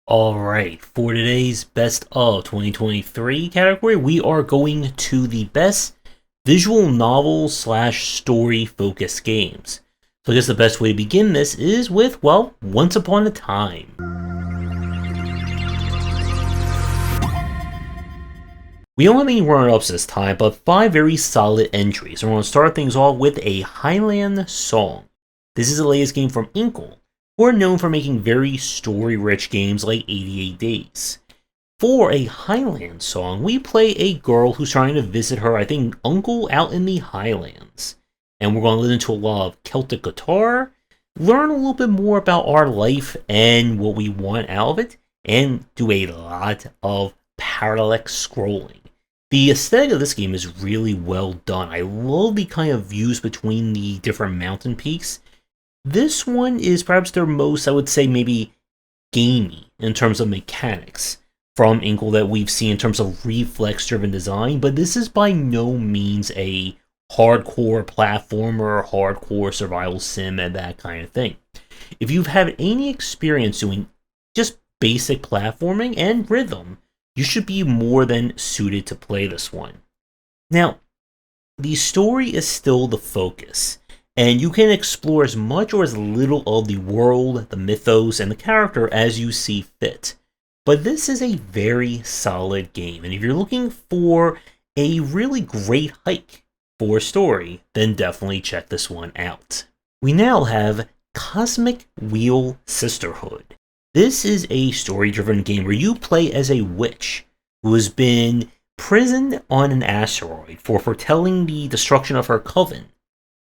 Alright, for today's Best of 2023 category, we are going to the best visual novel slash story focused games. So I guess the best way to begin this is with, well, Once Upon a Time. We don't have any runner-ups this time, but 5 very solid entries. We're going to start things off with a Highland song. This is the latest game from Inkle, who are known for making very story-rich games like 88 Days. For a Highland song, we play a girl who's trying to visit her, I think, uncle out in the Highlands. And we're going to listen to a lot of Celtic guitar, learn a little bit more about our life and what we want out of it, and do a lot of parallax scrolling. The aesthetic of this game is really well done. I love the kind of views between the different mountain peaks. This one is perhaps their most, I would say, maybe gamey in terms of mechanics from Inkle that we've seen in terms of reflex-driven design, but this is by no means a hardcore platformer, hardcore survival sim, and that kind of thing. If you've had any experience doing just basic platforming and rhythm, you should be more than suited to play this one. Now, the story is still the focus, and you can explore as much or as little of the world, the mythos, and the character as you see fit. But this is a very solid game, and if you're looking for a really great hike for a story, then definitely check this one out. We now have Cosmic Wheel Sisterhood. This is a story-driven game where you play as a witch who has been imprisoned on an asteroid for foretelling the destruction of her coven.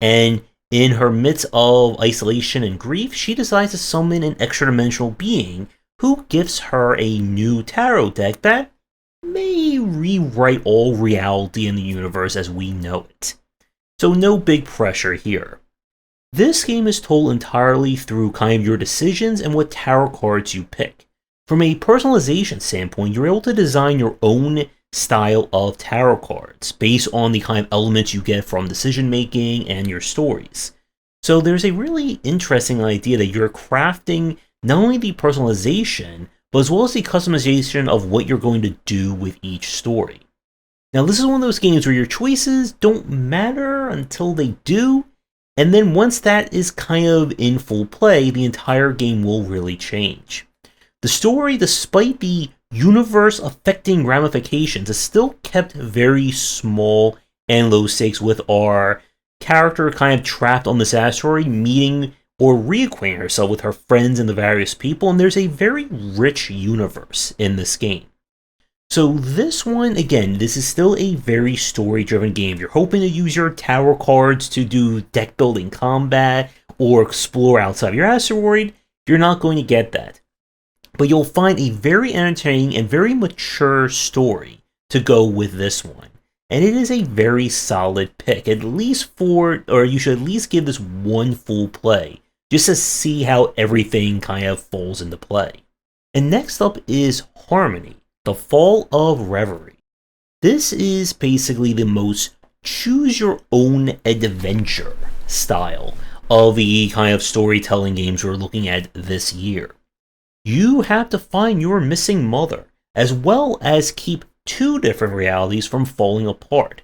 And in her midst of isolation and grief, she decides to summon an extra-dimensional being who gives her a new tarot deck that may rewrite all reality in the universe as we know it. So no big pressure here. This game is told entirely through kind of your decisions and what tarot cards you pick. From a personalization standpoint, you're able to design your own style of tarot cards based on the kind of elements you get from decision making and your stories. So there's a really interesting idea that you're crafting not only the personalization, but as well as the customization of what you're going to do with each story. Now this is one of those games where your choices don't matter until they do, and then once that is kind of in full play, the entire game will really change. The story, despite the universe-affecting ramifications, is still kept very small and low stakes, with our character kind of trapped on this asteroid, meeting or reacquainting herself with her friends and the various people, and there's a very rich universe in this game. So this one, again, this is still a very story-driven game. If you're hoping to use your tarot cards to do deck-building combat or explore outside your asteroid, you're not going to get that. But you'll find a very entertaining and very mature story to go with this one. And it is a very solid pick, at least or you should at least give this one full play, just to see how everything kind of falls into play. And next up is Harmony, The Fall of Reverie. This is basically the most choose-your-own-adventure style of the kind of storytelling games we're looking at this year. You have to find your missing mother, as well as keep 2 different realities from falling apart.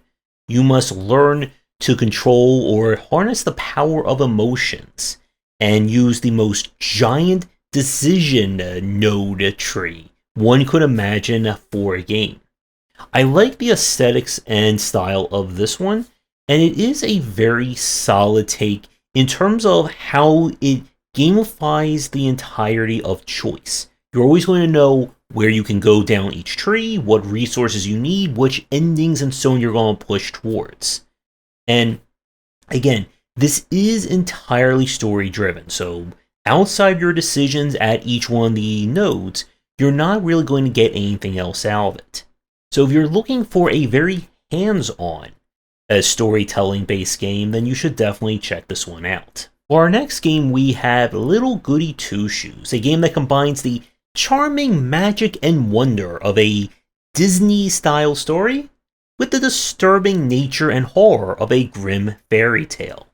You must learn to control or harness the power of emotions, and use the most giant decision node tree one could imagine for a game. I like the aesthetics and style of this one, and it is a very solid take in terms of how it gamifies the entirety of choice. You're always going to know where you can go down each tree, what resources you need, which endings and so on you're going to push towards. And again, this is entirely story driven, so outside your decisions at each one of the nodes, you're not really going to get anything else out of it. So if you're looking for a very hands-on storytelling based game, then you should definitely check this one out. For our next game, we have Little Goody Two Shoes, a game that combines the charming magic and wonder of a Disney-style story with the disturbing nature and horror of a grim fairy tale.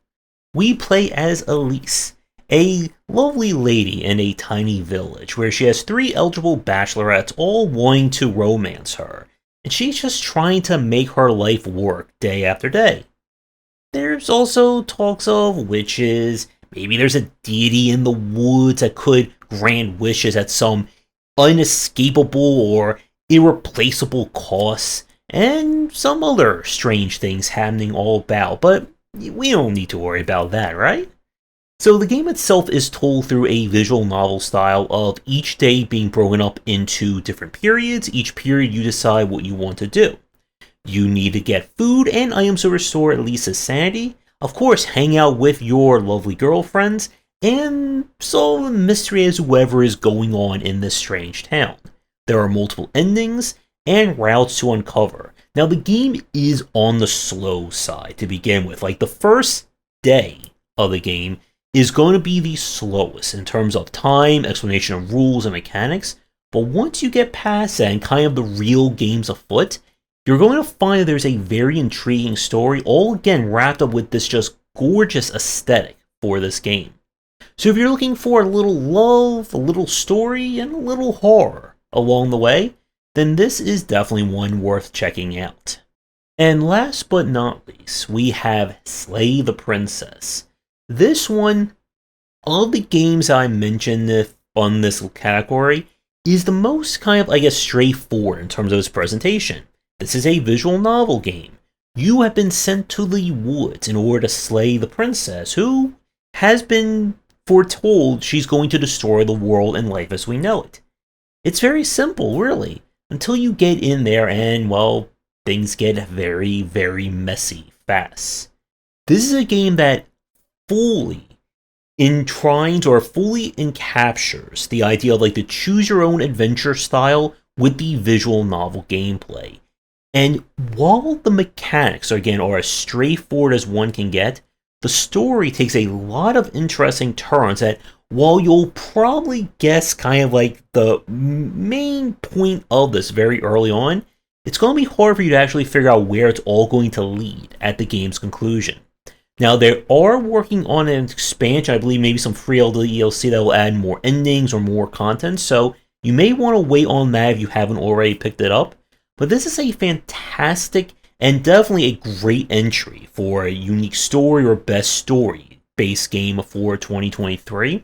We play as Elise, a lovely lady in a tiny village where she has 3 eligible bachelorettes all wanting to romance her, and she's just trying to make her life work day after day. There's also talks of witches, maybe there's a deity in the woods that could grant wishes at some unescapable or irreplaceable cost, and some other strange things happening all about, but we don't need to worry about that, right? So the game itself is told through a visual novel style of each day being broken up into different periods. Each period you decide what you want to do. You need to get food and items to restore at least his sanity, of course hang out with your lovely girlfriends, and solve the mystery as to whatever is going on in this strange town. There are multiple endings and routes to uncover. Now the game is on the slow side to begin with. Like the first day of the game is going to be the slowest in terms of time, explanation of rules and mechanics, but once you get past that and kind of the real game's afoot, you're going to find that there's a very intriguing story, all again wrapped up with this just gorgeous aesthetic for this game. So if you're looking for a little love, a little story, and a little horror along the way, then this is definitely one worth checking out. And last but not least, we have Slay the Princess. This one, of the games I mentioned on this category, is the most kind of, I guess, straightforward in terms of its presentation. This is a visual novel game. You have been sent to the woods in order to slay the princess, who has been foretold she's going to destroy the world and life as we know it. It's very simple, really, until you get in there and, well, things get very, very messy fast. This is a game that fully enshrines or fully encaptures the idea of like the choose your own adventure style with the visual novel gameplay. And while the mechanics again are as straightforward as one can get, the story takes a lot of interesting turns that, while you'll probably guess kind of like the main point of this very early on, it's going to be hard for you to actually figure out where it's all going to lead at the game's conclusion. Now, they are working on an expansion, I believe maybe some free DLC that will add more endings or more content, so you may want to wait on that if you haven't already picked it up. But this is a fantastic and definitely a great entry for a unique story or best story based game for 2023.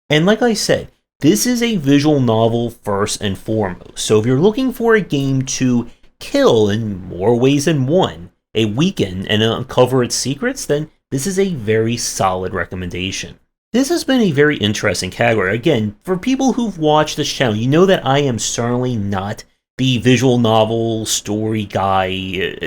And like I said, this is a visual novel first and foremost. So if you're looking for a game to kill in more ways than one, a weekend and uncover its secrets, then this is a very solid recommendation. This has been a very interesting category. Again, for people who've watched this channel, you know that I am certainly not the visual novel story guy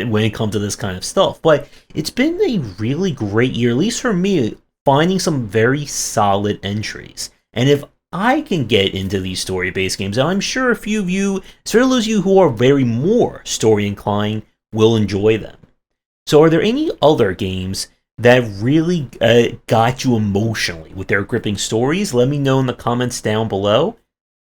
when it comes to this kind of stuff, but it's been a really great year, at least for me, finding some very solid entries. And if I can get into these story-based games, and I'm sure a few of you, especially those of you who are very more story inclined, will enjoy them. So are there any other games that really got you emotionally with their gripping stories? Let me know in the comments down below.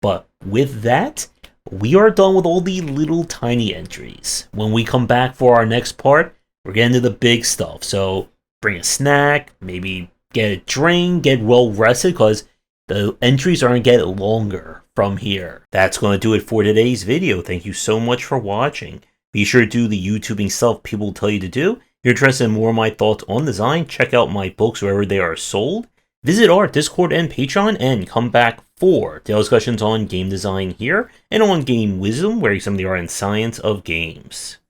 But with that, we are done with all the little tiny entries. When we come back for our next part, we're getting to the big stuff. So bring a snack, maybe get a drink, get well rested, because the entries are going to get longer from here. That's going to do it for today's video. Thank you so much for watching. Be sure to do the YouTubing stuff people tell you to do. If you're interested in more of my thoughts on design, check out my books wherever they are sold. Visit our Discord and Patreon, and come back for daily discussions on game design here, and on game wisdom, where you some of the art and science of games.